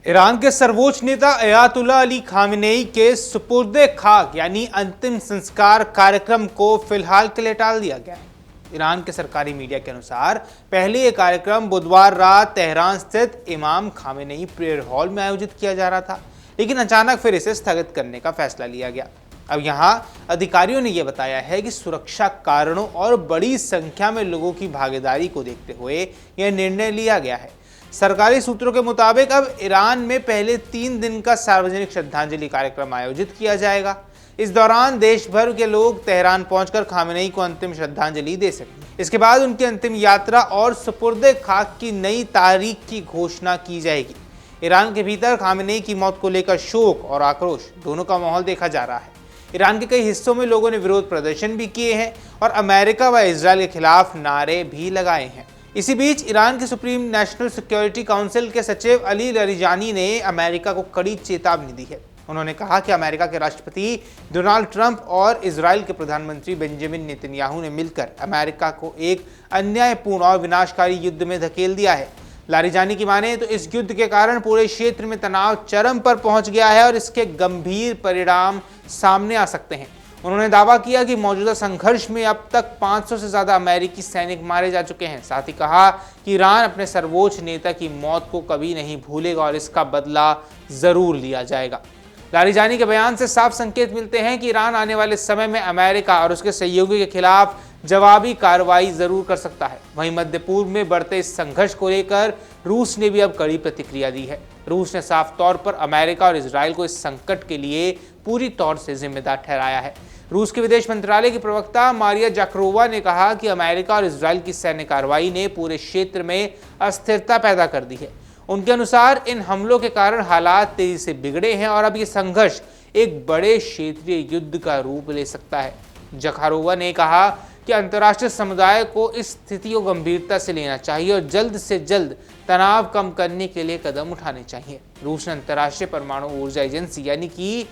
Iran के सर्वोच्च नेता अयातुल्ला अली खामेनेई के सुपुर्दे खाक यानी अंतिम संस्कार कार्यक्रम को फिलहाल के लिए टाल दिया गया है। ईरान के सरकारी मीडिया के अनुसार पहले ये कार्यक्रम बुधवार रात तेहरान स्थित इमाम खामेनेई प्रेयर हॉल में आयोजित किया जा रहा था, लेकिन अचानक फिर इसे स्थगित करने का फैसला लिया गया। अब यहाँ अधिकारियों ने यह बताया है कि सुरक्षा कारणों और बड़ी संख्या में लोगों की भागीदारी को देखते हुए यह निर्णय लिया गया है। सरकारी सूत्रों के मुताबिक अब ईरान में पहले 3 दिन का सार्वजनिक श्रद्धांजलि कार्यक्रम आयोजित किया जाएगा। इस दौरान देश भर के लोग तेहरान पहुंचकर खामेनेई को अंतिम श्रद्धांजलि दे सकेंगे। इसके बाद उनकी अंतिम यात्रा और सुपुर्दे खाक की नई तारीख की घोषणा की जाएगी। ईरान के भीतर खामेनेई की मौत को लेकर शोक और आक्रोश दोनों का माहौल देखा जा रहा है। ईरान के कई हिस्सों में लोगों ने विरोध प्रदर्शन भी किए हैं और अमेरिका व इजरायल के खिलाफ नारे भी लगाए हैं। इसी बीच ईरान के सुप्रीम नेशनल सिक्योरिटी काउंसिल के सचिव अली लारिजानी ने अमेरिका को कड़ी चेतावनी दी है। उन्होंने कहा कि अमेरिका के राष्ट्रपति डोनाल्ड ट्रंप और इजरायल के प्रधानमंत्री बेंजामिन नेतन्याहू ने मिलकर अमेरिका को एक अन्यायपूर्ण और विनाशकारी युद्ध में धकेल दिया है। लारिजानी की माने तो इस युद्ध के कारण पूरे क्षेत्र में तनाव चरम पर पहुंच गया है और इसके गंभीर परिणाम सामने आ सकते हैं। उन्होंने दावा किया कि मौजूदा संघर्ष में अब तक 500 से ज्यादा अमेरिकी सैनिक मारे जा चुके हैं। साथ ही कहा कि ईरान अपने सर्वोच्च नेता की मौत को कभी नहीं भूलेगा और इसका बदला जरूर लिया जाएगा। लारिजानी के बयान से साफ संकेत मिलते हैं कि ईरान आने वाले समय में अमेरिका और उसके सहयोगी के खिलाफ जवाबी कार्रवाई जरूर कर सकता है। वहीं मध्य पूर्व में बढ़ते इस संघर्ष को लेकर रूस ने भी अब कड़ी प्रतिक्रिया दी है। रूस ने साफ तौर पर अमेरिका और इजरायल को इस संकट के लिए पूरी तौर से जिम्मेदार ठहराया है। रूस के विदेश मंत्रालय की प्रवक्ता मारिया जाखरोवा ने कहा कि अमेरिका और इजरायल की सैन्य कार्रवाई ने पूरे क्षेत्र में अस्थिरता पैदा कर दी है। उनके अनुसार इन हमलों के कारण हालात तेजी से बिगड़े हैं और अब ये संघर्ष एक बड़े क्षेत्रीय युद्ध का रूप ले सकता है। जाखरोवा ने कहा कि अंतर्राष्ट्रीय समुदाय को इस स्थिति को गंभीरता से लेना चाहिए और जल्द से जल्द तनाव कम करने के लिए कदम उठाने चाहिए। रूस ने अंतर्राष्ट्रीय परमाणु ऊर्जा एजेंसी यानी कि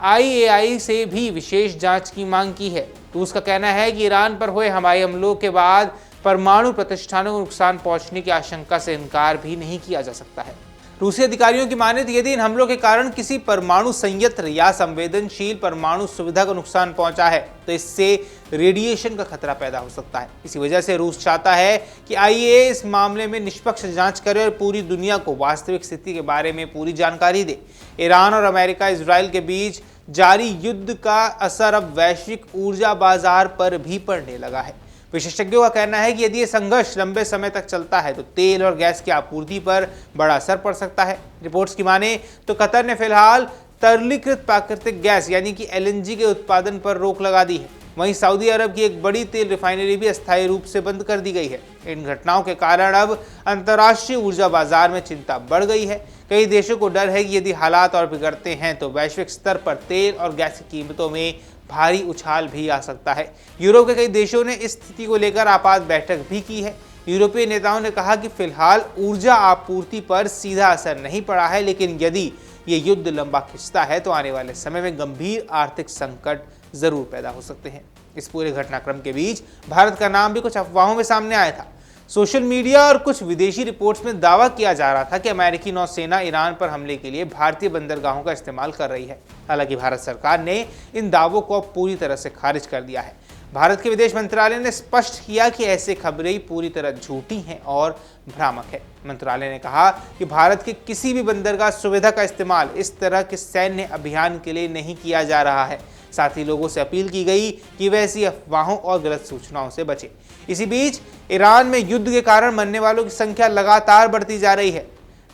IAEA से भी विशेष जांच की मांग की है। रूस का कहना है कि ईरान पर हुए हवाई हमलों के बाद परमाणु प्रतिष्ठानों को नुकसान पहुंचने की आशंका से इनकार भी नहीं किया जा सकता है। रूसी अधिकारियों की माने तो यदि इन हमलों के कारण किसी परमाणु संयंत्र या संवेदनशील परमाणु सुविधा को नुकसान पहुंचा है तो इससे रेडिएशन का खतरा पैदा हो सकता है। इसी वजह से रूस चाहता है कि IAEA इस मामले में निष्पक्ष जांच करे और पूरी दुनिया को वास्तविक स्थिति के बारे में पूरी जानकारी दे। ईरान और अमेरिका इजरायल के बीच जारी युद्ध का असर अब वैश्विक ऊर्जा बाजार पर भी पड़ने लगा है। विशेषज्ञों का कहना है कि यदि ये संघर्ष लंबे समय तक चलता है तो तेल और गैस की आपूर्ति पर बड़ा असर पड़ सकता है। रिपोर्ट्स की माने तो कतर ने फिलहाल तरलीकृत प्राकृतिक गैस यानी कि LNG के उत्पादन पर रोक लगा दी है। वहीं सऊदी अरब की एक बड़ी तेल रिफाइनरी भी अस्थायी रूप से बंद कर दी गई है। इन घटनाओं के कारण अब अंतर्राष्ट्रीय ऊर्जा बाजार में चिंता बढ़ गई है। कई देशों को डर है कि यदि हालात और बिगड़ते हैं तो वैश्विक स्तर पर तेल और गैस की कीमतों में भारी उछाल भी आ सकता है। यूरोप के कई देशों ने इस स्थिति को लेकर आपात बैठक भी की है। यूरोपीय नेताओं ने कहा कि फिलहाल ऊर्जा आपूर्ति पर सीधा असर नहीं पड़ा है, लेकिन यदि ये युद्ध लंबा खिंचता है तो आने वाले समय में गंभीर आर्थिक संकट जरूर पैदा हो सकते हैं। इस पूरे घटनाक्रम के बीच भारत का नाम भी कुछ अफवाहों में सामने आया था। सोशल मीडिया और कुछ विदेशी रिपोर्ट्स में दावा किया जा रहा था कि अमेरिकी नौसेना ईरान पर हमले के लिए भारतीय बंदरगाहों का इस्तेमाल कर रही है। हालांकि भारत सरकार ने इन दावों को पूरी तरह से खारिज कर दिया है। भारत के विदेश मंत्रालय ने स्पष्ट किया कि ऐसी खबरें पूरी तरह झूठी हैं और भ्रामक है। मंत्रालय ने कहा कि भारत के किसी भी बंदरगाह सुविधा का इस्तेमाल इस तरह के सैन्य अभियान के लिए नहीं किया जा रहा है। साथ ही लोगों से अपील की गई कि वे ऐसी अफवाहों और गलत सूचनाओं से बचें। इसी बीच ईरान में युद्ध के कारण मरने वालों की संख्या लगातार बढ़ती जा रही है।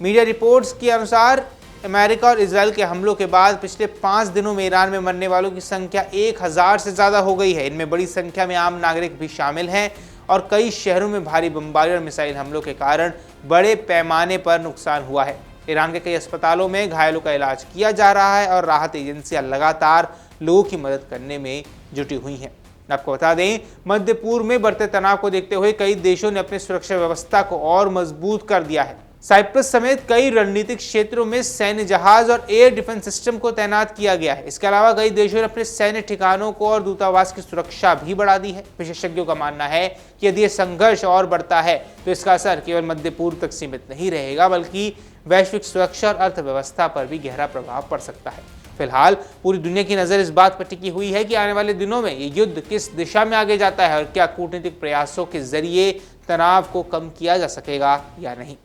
मीडिया रिपोर्ट्स के अनुसार अमेरिका और इजरायल के हमलों के बाद पिछले 5 दिनों में ईरान में मरने वालों की संख्या 1000 से ज्यादा हो गई है। इनमें बड़ी संख्या में आम नागरिक भी शामिल हैं और कई शहरों में भारी बमबारी और मिसाइल हमलों के कारण बड़े पैमाने पर नुकसान हुआ है। ईरान के कई अस्पतालों में घायलों का इलाज किया जा रहा है और राहत एजेंसियां लगातार लोगों की मदद करने में जुटी हुई हैं। आपको बता दें, मध्य पूर्व में बढ़ते तनाव को देखते हुए कई देशों ने अपनी सुरक्षा व्यवस्था को और मजबूत कर दिया है। साइप्रस समेत कई रणनीतिक क्षेत्रों में सैन्य जहाज और एयर डिफेंस सिस्टम को तैनात किया गया है। इसके अलावा कई देशों ने अपने सैन्य ठिकानों को और दूतावास की सुरक्षा भी बढ़ा दी है। विशेषज्ञों का मानना है कि यदि यह संघर्ष और बढ़ता है तो इसका असर केवल मध्य पूर्व तक सीमित नहीं रहेगा, बल्कि वैश्विक सुरक्षा और अर्थव्यवस्था पर भी गहरा प्रभाव पड़ सकता है। फिलहाल पूरी दुनिया की नज़र इस बात पर टिकी हुई है कि आने वाले दिनों में ये युद्ध किस दिशा में आगे जाता है और क्या कूटनीतिक प्रयासों के जरिए तनाव को कम किया जा सकेगा या नहीं।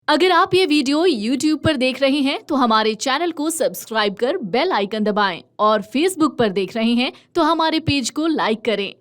अगर आप ये वीडियो YouTube पर देख रहे हैं तो हमारे चैनल को सब्सक्राइब कर बेल आइकन दबाएं और Facebook पर देख रहे हैं तो हमारे पेज को लाइक करें।